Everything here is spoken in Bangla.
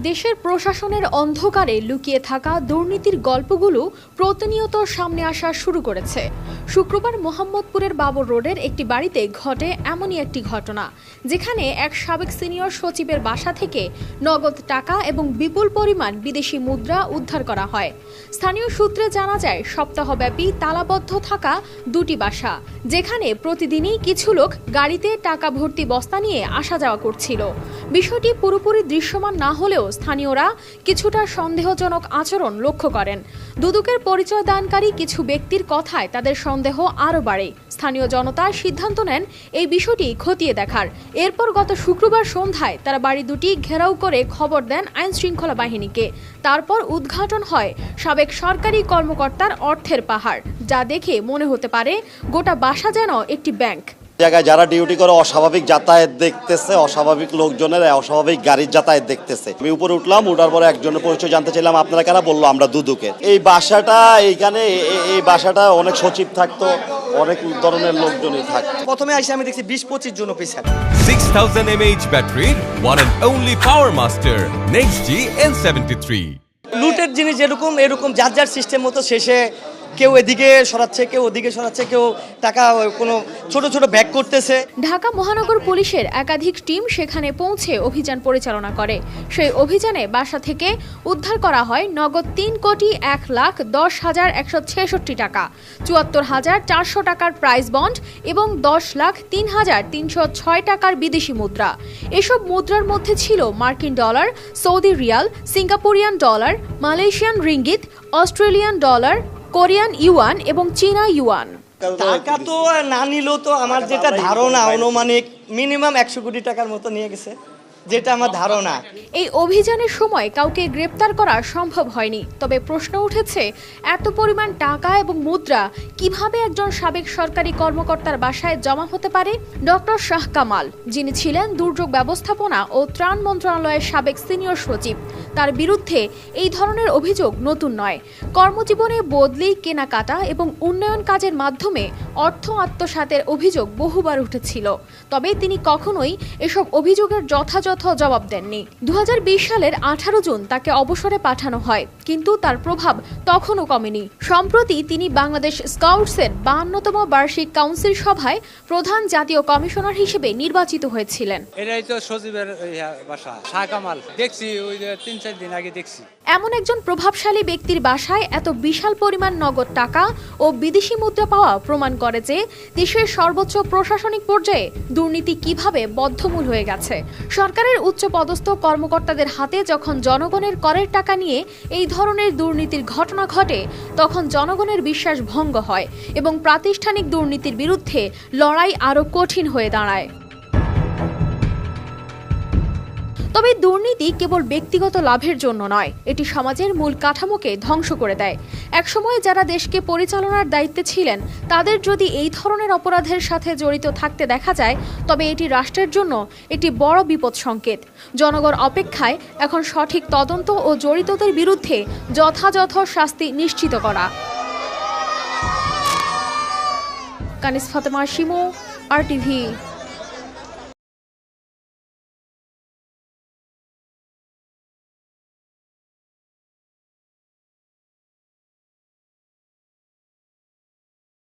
দেশের প্রশাসনের অন্ধকারে লুকিয়ে থাকা দুর্নীতির গল্পগুলো প্রতিনিয়ত সামনে আসা শুরু করেছে। শুক্রবার মোহাম্মদপুরের বাবর রোডের একটি বাড়িতে ঘটে এমনই একটি ঘটনা, যেখানে এক সাবেক সিনিয়র সচিবের বাসা থেকে নগদ টাকা এবং বিপুল পরিমাণ বিদেশি মুদ্রা উদ্ধার করা হয়। স্থানীয় সূত্রে জানা যায়, সপ্তাহব্যাপী তালাবদ্ধ থাকা দুটি বাসা, যেখানে প্রতিদিনই কিছু লোক গাড়িতে টাকা ভর্তি বস্তা নিয়ে আসা যাওয়া করছিল। বিষয়টি পুরোপুরি দৃশ্যমান না হলেও স্থানীয়রা কিছুটা সন্দেহজনক আচরণ লক্ষ্য করেন। দুদকের পরিচয় দানকারী কিছু ব্যক্তির কথায় তাদের সন্দেহ আরও বাড়ে। স্থানীয় জনতা সিদ্ধান্ত নেন এই বিষয়টি খতিয়ে দেখার। এরপর গত শুক্রবার সন্ধ্যায় তারা বাড়ি দুটি ঘেরাও করে খবর দেন আইন শৃঙ্খলা বাহিনীকে। তারপর উদ্ঘাটন হয় সাবেক সরকারি কর্মকর্তার অর্থের পাহাড়, যা দেখে মনে হতে পারে গোটা বাসা যেন একটি ব্যাংক। জায়গায় যারা ডিউটি করে অস্বাভাবিক যাতায়াত দেখতেছে, অস্বাভাবিক লোকজনের অস্বাভাবিক গাড়ির যাতায়াত দেখতেছে। আমি উপরে উঠলাম, উঠার পরে একজনের পরিচয় জানতে চাইলাম, আপনারা কারা? বললো আমরা দুদকের। এই বাসাটা অনেক সচিব থাকতো, অনেক ধরনের লোকজনই থাকতো। প্রথমে এসে আমি দেখছি 20-25 জন অফিসার। 6000 mAh ব্যাটারির one and only power master Next G N73। লুটের জিনিস এরকম যার যার সিস্টেম মতো শেষে কেউ এদিকে সরাচ্ছে, কেউ ওদিকে সরাচ্ছে, কেউ টাকা কোনো ছোট ছোট ব্যাগ করতেছে। ঢাকা মহানগর পুলিশের একাধিক টিম সেখানে পৌঁছে অভিযান পরিচালনা করে। সেই অভিযানে বাসা থেকে উদ্ধার করা হয় নগদ 3,10,10,166 টাকা, 74,400 টাকার প্রাইস বন্ড এবং 10,03,306 টাকার বিদেশি মুদ্রা। এসব মুদ্রার মধ্যে ছিল মার্কিন dollar, Saudi Real, Singaporean dollar, Malaysian ringgit, Australian dollar, Korean yuan এবং চীনা ইউয়ান। টাকা তো না নিলেও তো আমার যেটা ধারণা, অনুমানিক মিনিমাম 100 কোটি টাকার মতো নিয়ে গেছে, যেটা আমার ধারণা। এই অভিযানের সময় কাউকে গ্রেপ্তার করা সম্ভব হয়নি, তবে প্রশ্ন উঠেছে, এত পরিমাণ টাকা এবং মুদ্রা কিভাবে একজন সাবেক সরকারি কর্মকর্তার বাসায় জমা হতে পারে? ডক্টর শাহ কামাল, যিনি ছিলেন দুর্যোগ ব্যবস্থাপনা ও ত্রাণ মন্ত্রণালয়ের সাবেক সিনিয়র সচিব, তার বিরুদ্ধে এই ধরনের অভিযোগ নতুন নয়। কর্মজীবনে বদলি, কেনাকাটা এবং উন্নয়ন কাজের মাধ্যমে অর্থ আত্মসাতের অভিযোগ বহুবার উঠেছিল, তবে তিনি কখনোই এসব অভিযোগের যথাযথ জবাব দেননি। 2020 সালের 18 জুন তাকে অবসরে পাঠানো হয়, কিন্তু তার প্রভাব তখনও কমেনি। সম্প্রতি তিনি বাংলাদেশ স্কাউটসের 52তম বার্ষিক কাউন্সিল সভায় প্রধান জাতীয় কমিশনার হিসেবে নির্বাচিত হয়েছিলেন। এটাই তো সচিবের বাসা, শাহ কামাল। দেখছি ওই 3-4 দিন আগে দেখছি। এমন একজন প্রভাবশালী ব্যক্তির বাসায় এত বিশাল পরিমাণ নগদ টাকা ও বিদেশি মুদ্রা পাওয়া প্রমাণ করে যে দেশের সর্বোচ্চ প্রশাসনিক পর্যায়ে দুর্নীতি কিভাবে বদ্ধমূল হয়ে গেছে। সরকারের উচ্চ পদস্থ কর্মকর্তাদের হাতে যখন জনগণের করের টাকা নিয়ে এই ধরনের দুর্নীতির ঘটনা ঘটে, তখন জনগণের বিশ্বাস ভঙ্গ হয় এবং প্রাতিষ্ঠানিক দুর্নীতির বিরুদ্ধে লড়াই আরও কঠিন হয়ে দাঁড়ায়। তবে দুর্নীতি কেবল ব্যক্তিগত লাভের জন্য নয়, এটি সমাজের মূল কাঠামোকে ধ্বংস করে দেয়। একসময় যারা দেশকে পরিচালনার দায়িত্বে ছিলেন, তাদের যদি এই ধরনের অপরাধের সাথে জড়িত থাকতে দেখা যায়, তবে এটি রাষ্ট্রের জন্য একটি বড় বিপদ সংকেত। জনগণ অপেক্ষায় এখন সঠিক তদন্ত ও জড়িতদের বিরুদ্ধে যথাযথ শাস্তি নিশ্চিত করা। কানিস ফাতেমা শিমু, RTV।